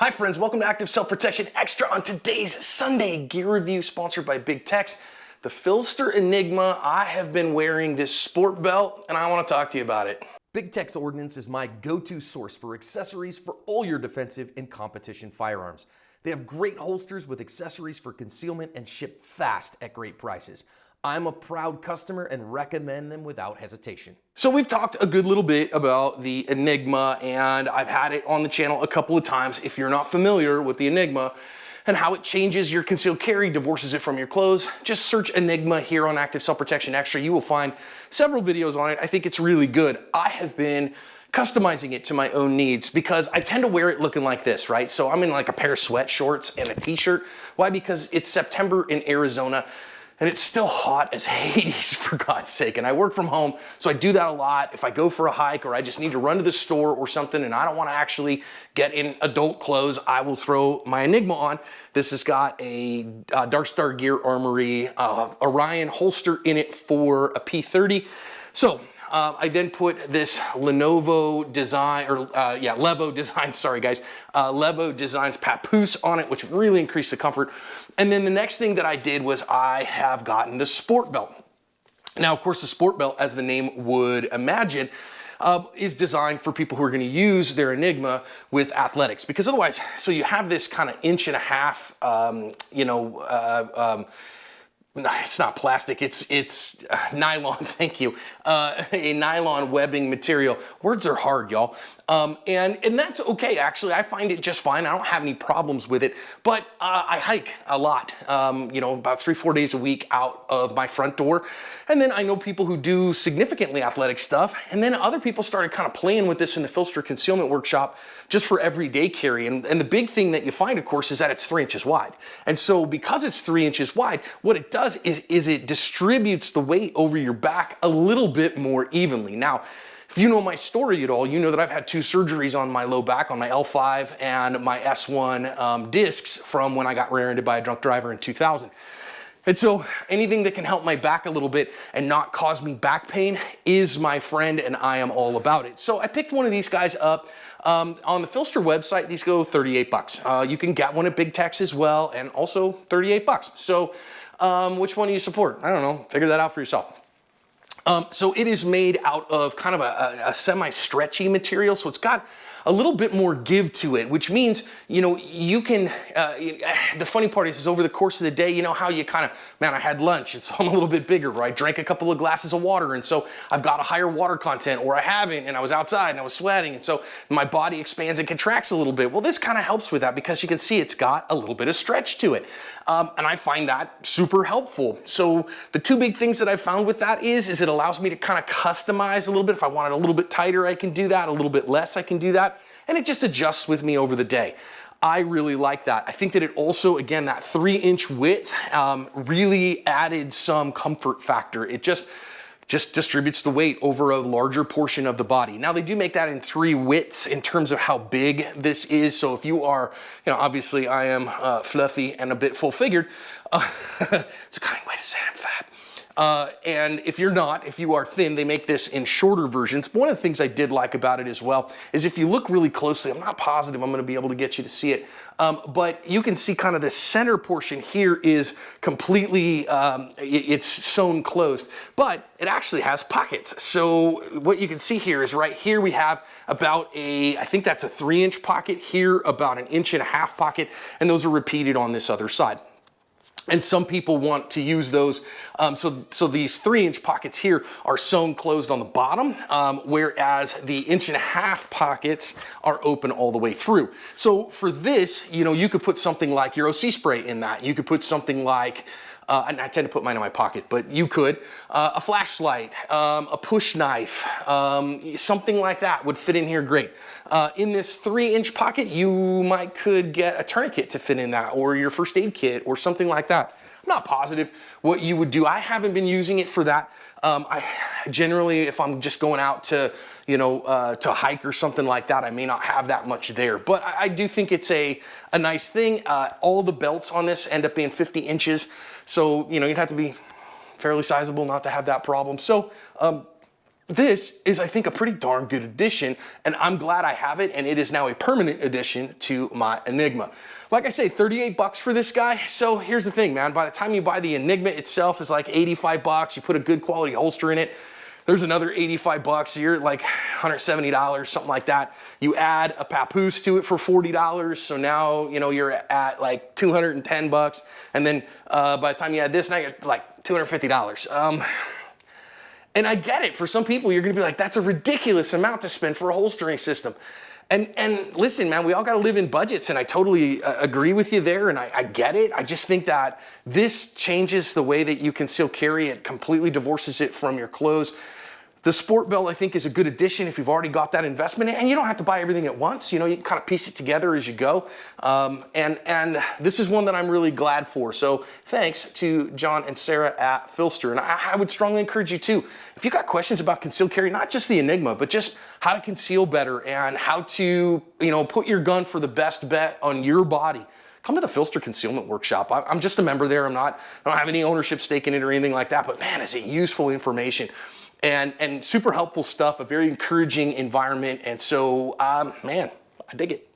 Hi friends, welcome to Active Self-Protection Extra on today's Sunday gear review sponsored by Big Tex. The PHLster Enigma. I have been wearing this sport belt and I want to talk to you about it. Big Tex Ordnance is my go-to source for accessories for all your defensive and competition firearms. They have great holsters with accessories for concealment and ship fast at great prices. I'm a proud customer and recommend them without hesitation. So we've talked a good little bit about the Enigma and I've had it on the channel a couple of times. If you're not familiar with the Enigma and how it changes your concealed carry, divorces it from your clothes, just search Enigma here on Active Self-Protection Extra. You will find several videos on it. I think it's really good. I have been customizing it to my own needs because I tend to wear it looking like this, right? So I'm in like a pair of sweat shorts and a t-shirt. Why? Because it's September in Arizona and it's still hot as Hades, for God's sake. And I work from home, so I do that a lot. If I go for a hike or I just need to run to the store or something and I don't want to actually get in adult clothes, I will throw my Enigma on. This has got a Dark Star Gear Armory Orion holster in it for a P30. So I then put this Levo Designs, sorry guys, Levo Designs papoose on it, which really increased the comfort. And then the next thing that I did was I have gotten the sport belt. Now, of course, the sport belt, as the name would imagine, is designed for people who are going to use their Enigma with athletics, because otherwise, so you have this kind of 1.5 inch, no, it's not plastic, it's nylon, thank you. A nylon webbing material. Words are hard, y'all. And that's okay, actually. I find it just fine. I don't have any problems with it, but I hike a lot, about 3-4 days a week out of my front door. And then I know people who do significantly athletic stuff, and then other people started kind of playing with this in the PHLster Concealment Workshop just for everyday carry. And the big thing that you find, of course, is that it's 3 inches wide. And so because it's 3 inches wide, what it does is it distributes the weight over your back a little bit more evenly. Now, if you know my story at all, you know that I've had 2 surgeries on my low back, on my L5 and my S1 discs from when I got rear-ended by a drunk driver in 2000. And so anything that can help my back a little bit and not cause me back pain is my friend, and I am all about it. So I picked one of these guys up. On the PHLster website, these go 38 bucks. You can get one at Big Tex as well, and also 38 bucks. So which one do you support? I don't know, figure that out for yourself. So it is made out of kind of a semi-stretchy material, so it's got a little bit more give to it, which means, you can, the funny part is over the course of the day, you know how you kind of, man, I had lunch, and so I'm a little bit bigger, or I drank a couple of glasses of water, and so I've got a higher water content, or I haven't, and I was outside, and I was sweating, and so my body expands and contracts a little bit. Well, this kind of helps with that because you can see it's got a little bit of stretch to it. And I find that super helpful. So the 2 big things that I found with that is it allows me to kind of customize a little bit. If I want it a little bit tighter, I can do that. A little bit less, I can do that. And it just adjusts with me over the day. I really like that. I think that it also, again, that 3-inch width really added some comfort factor. It just distributes the weight over a larger portion of the body. Now, they do make that in 3 widths in terms of how big this is. So if you are, obviously I am fluffy and a bit full-figured. It's a kind way to say I'm fat. And if you're not, if you are thin, they make this in shorter versions. One of the things I did like about it as well is if you look really closely, I'm not positive I'm going to be able to get you to see it, but you can see kind of the center portion here is completely, it's sewn closed, but it actually has pockets. So what you can see here is right here we have about I think that's a 3-inch pocket, here about an 1.5 inch pocket, and those are repeated on this other side. And some people want to use those, so these 3-inch pockets here are sewn closed on the bottom, whereas the 1.5 inch pockets are open all the way through. So for this, you could put something like your OC spray in that. You could put something like, and I tend to put mine in my pocket, but you could, a flashlight, a push knife, something like that would fit in here great. In this 3-inch pocket, you could get a tourniquet to fit in that, or your first aid kit, or something like that. I'm not positive what you would do. I haven't been using it for that. I generally, if I'm just going out to, to hike or something like that, I may not have that much there. But I do think it's a nice thing. All the belts on this end up being 50 inches. So, you'd have to be fairly sizable not to have that problem. So, this is, I think, a pretty darn good addition, and I'm glad I have it, and it is now a permanent addition to my Enigma. Like I say, 38 bucks for this guy. So here's the thing, man. By the time you buy the Enigma itself, it's like 85 bucks. You put a good quality holster in it, there's another 85 bucks. So you're at like $170, something like that. You add a papoose to it for $40. So now, you know, you're at like 210 bucks. And then by the time you add this, now you're like $250. And I get it. For some people, you're going to be like, that's a ridiculous amount to spend for a holstering system. And listen, man, we all got to live in budgets, and I totally agree with you there, and I get it. I just think that this changes the way that you conceal carry. It completely divorces it from your clothes. The sport belt, I think, is a good addition if you've already got that investment, and you don't have to buy everything at once. You know, you can kind of piece it together as you go. And this is one that I'm really glad for. So thanks to John and Sarah at PHLster. And I would strongly encourage you too, if you got questions about concealed carry, not just the Enigma, but just how to conceal better and how to, you know, put your gun for the best bet on your body, come to the PHLster Concealment Workshop. I'm just a member there. I don't have any ownership stake in it or anything like that, but man, is it useful information. And super helpful stuff, a very encouraging environment. And so, man, I dig it.